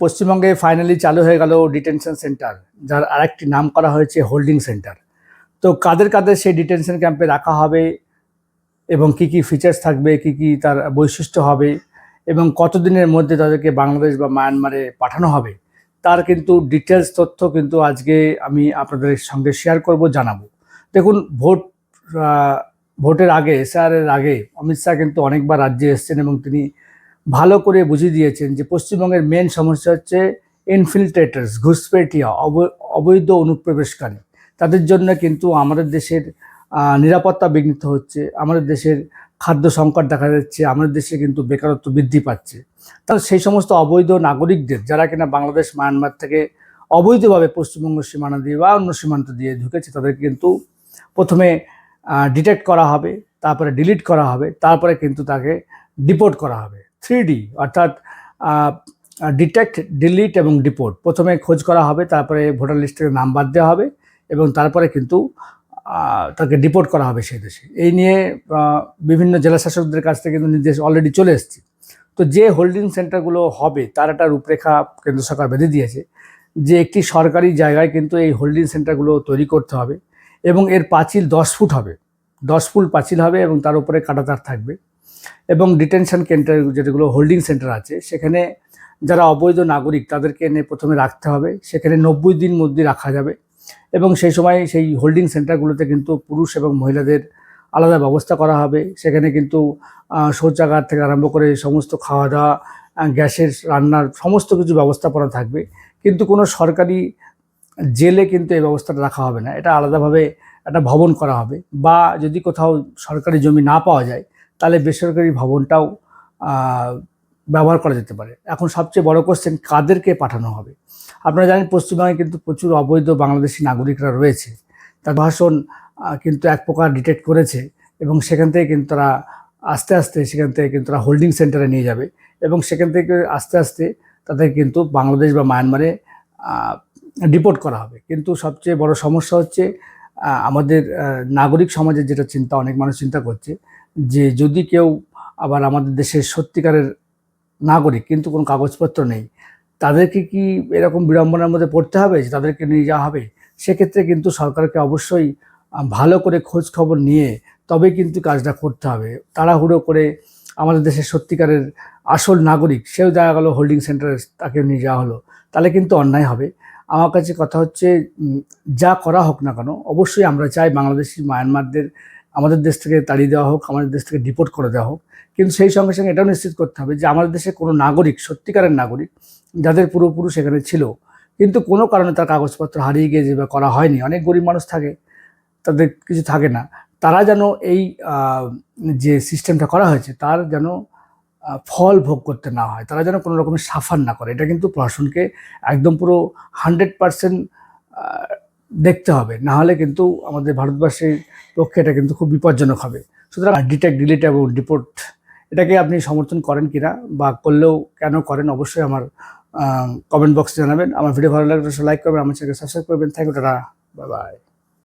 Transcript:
পশ্চিমবঙ্গে ফাইনালি চালু হয়ে গেল ডিটেনশন সেন্টার, যার আরেকটি নাম করা হয়েছে হোল্ডিং সেন্টার। তো কাদের কাদের সেই ডিটেনশন ক্যাম্পে রাখা হবে এবং কি কি ফিচার্স থাকবে, কি কি তার বৈশিষ্ট্য হবে এবং কতদিনের মধ্যে তাদেরকে বাংলাদেশ বা মায়ানমারে পাঠানো হবে, তার কিন্তু ডিটেলস তথ্য কিন্তু আজকে আমি আপনাদের সঙ্গে শেয়ার করব, জানাবো। দেখুন, ভোটের আগে, এসআরের আগে অমিত শাহ কিন্তু অনেকবার রাজ্যে এসেছেন এবং তিনি ভালো করে বুঝিয়ে দিয়েছেন যে পশ্চিমবঙ্গের মেন সমস্যা হচ্ছে ইনফিল্ট্রেটার্স, ঘুষপেটিয়া, অবৈধ অনুপ্রবেশকারী। তাদের জন্য কিন্তু আমাদের দেশের নিরাপত্তা বিঘ্নিত হচ্ছে, আমাদের দেশের খাদ্য সংকট দেখা যাচ্ছে, আমাদের দেশে কিন্তু বেকারত্ব বৃদ্ধি পাচ্ছে। তাহলে সেই সমস্ত অবৈধ নাগরিকদের, যারা কিনা বাংলাদেশ মায়ানমার থেকে অবৈধভাবে পশ্চিমবঙ্গ সীমানা দিয়ে বা অন্য সীমান্ত দিয়ে ঢুকেছে, তাদেরকে কিন্তু প্রথমে ডিটেক্ট করা হবে, তারপরে ডিলিট করা হবে, তারপরে কিন্তু তাকে ডিপোর্ট করা হবে। 3D, অর্থাৎ ডিটেক্ট, ডিলিট এবং ডিপোর্ট। প্রথমে খোঁজ করা হবে, তারপরে ভোটার লিস্ট থেকে নাম বাদ দেওয়া হবে এবং তারপরে কিন্তু তাকে ডিপোর্ট করা হবে সেই দেশে। এই নিয়ে বিভিন্ন জেলা শাসকদের কাছ থেকে কিন্তু নির্দেশ অলরেডি চলে এসেছে। তো যে হোল্ডিং সেন্টারগুলো হবে তার একটা রূপরেখা কেন্দ্র সরকার বেঁধে দিয়েছে যে একটি সরকারি জায়গায় কিন্তু এই হোল্ডিং সেন্টারগুলো তৈরি করতে হবে এবং এর পাঁচিল 10 ফুট হবে, 10 ফুট পাঁচিল হবে এবং তার উপরে কাঁটাতার থাকবে। এবং ডিটেনশন কেন্দ্র, যেগুলো হোল্ডিং সেন্টার আছে, সেখানে যারা অবৈধ নাগরিক তাদেরকে এনে প্রথমে রাখতে হবে। সেখানে 90 দিন মধ্যে রাখা যাবে এবং সেই সময় সেই হোল্ডিং সেন্টারগুলোতে কিন্তু পুরুষ এবং মহিলাদের আলাদা ব্যবস্থা করা হবে। সেখানে কিন্তু শৌচাগার থেকে আরম্ভ করে সমস্ত খাওয়া দাওয়া, গ্যাসের রান্নার সমস্ত কিছু ব্যবস্থাপনা থাকবে। কিন্তু কোনো সরকারি জেলে কিন্তু এই ব্যবস্থাটা রাখা হবে না, এটা আলাদাভাবে একটা ভবন করা হবে। বা যদি কোথাও সরকারি জমি না পাওয়া যায় তাহলে বেসরকারি ভবনটাও ব্যবহার করা যেতে পারে। এখন সবচেয়ে বড় কোশ্চেন, কাদেরকে পাঠানো হবে? আপনারা জানেন পশ্চিমবঙ্গে কিন্তু প্রচুর অবৈধ বাংলাদেশি নাগরিকরা রয়েছে। তার ভাষণ কিন্তু এক প্রকার ডিটেক্ট করেছে এবং সেখান থেকে কিন্তু তারা আস্তে আস্তে সেখান থেকে কিন্তু তারা হোল্ডিং সেন্টারে নিয়ে যাবে এবং সেখান থেকে আস্তে আস্তে তাদের কিন্তু বাংলাদেশ বা মায়ানমারে ডিপোর্ট করা হবে। কিন্তু সবচেয়ে বড় সমস্যা হচ্ছে আমাদের নাগরিক সমাজের যেটা চিন্তা, অনেক মানুষ চিন্তা করছে যে যদি কেউ আবার আমাদের দেশের সত্যিকারের নাগরিক কিন্তু কোনো কাগজপত্র নেই, তাদেরকে কি এরকম বিড়ম্বনার মধ্যে পড়তে হবে যে তাদেরকে নিয়ে যাওয়া হবে? সেক্ষেত্রে কিন্তু সরকারকে অবশ্যই ভালো করে খোঁজ খবর নিয়ে তবে কিন্তু কাজটা করতে হবে। তাড়াহুড়ো করে আমাদের দেশের সত্যিকারের আসল নাগরিক সেও দেখা গেল হোল্ডিং সেন্টারে তাকে নিয়ে যাওয়া হলো, তাহলে কিন্তু অন্যায় হবে। আমার কাছে কথা হচ্ছে, যা করা হোক না কেন, অবশ্যই আমরা চাই বাংলাদেশি মায়ানমারদের আমাদের দেশ থেকে তাড়িয়ে দেওয়া হোক, আমাদের দেশ থেকে ডিপোর্ট করে দেওয়া হোক। কিন্তু সেই সঙ্গে সঙ্গে এটাও নিশ্চিত করতে হবে যে আমাদের দেশে কোনো নাগরিক, সত্যিকারের নাগরিক, যাদের পূর্বপুরুষ সেখানে ছিল কিন্তু কোনো কারণে তার কাগজপত্র হারিয়ে গিয়েছে বা করা হয়নি, অনেক গরিব মানুষ থাকে, তাদের কিছু থাকে না, তারা যেন এই যে সিস্টেমটা করা হয়েছে তার যেন ফল ভোগ করতে না হয়, তারা যেন কোনো রকমের সাফার না করে। এটা কিন্তু প্রশাসনকে একদম পুরো 100% দেখতে হবে, না হলে কিন্তু আমাদের ভারতবর্ষের পক্ষে এটা কিন্তু খুব বিপজ্জনক হবে। সুতরাং ডিটেক্ট, ডিলিট এবং ডিপোর্ট, এটাকে আপনি সমর্থন করেন কিনা বা করলেও কেন করেন, অবশ্যই আমার কমেন্ট বক্সে জানাবেন। আমার ভিডিও ভালো লাগলে লাইক করবেন, আমার চ্যানেলকে সাবস্ক্রাইব করবেন। Thank you, tata, bye by.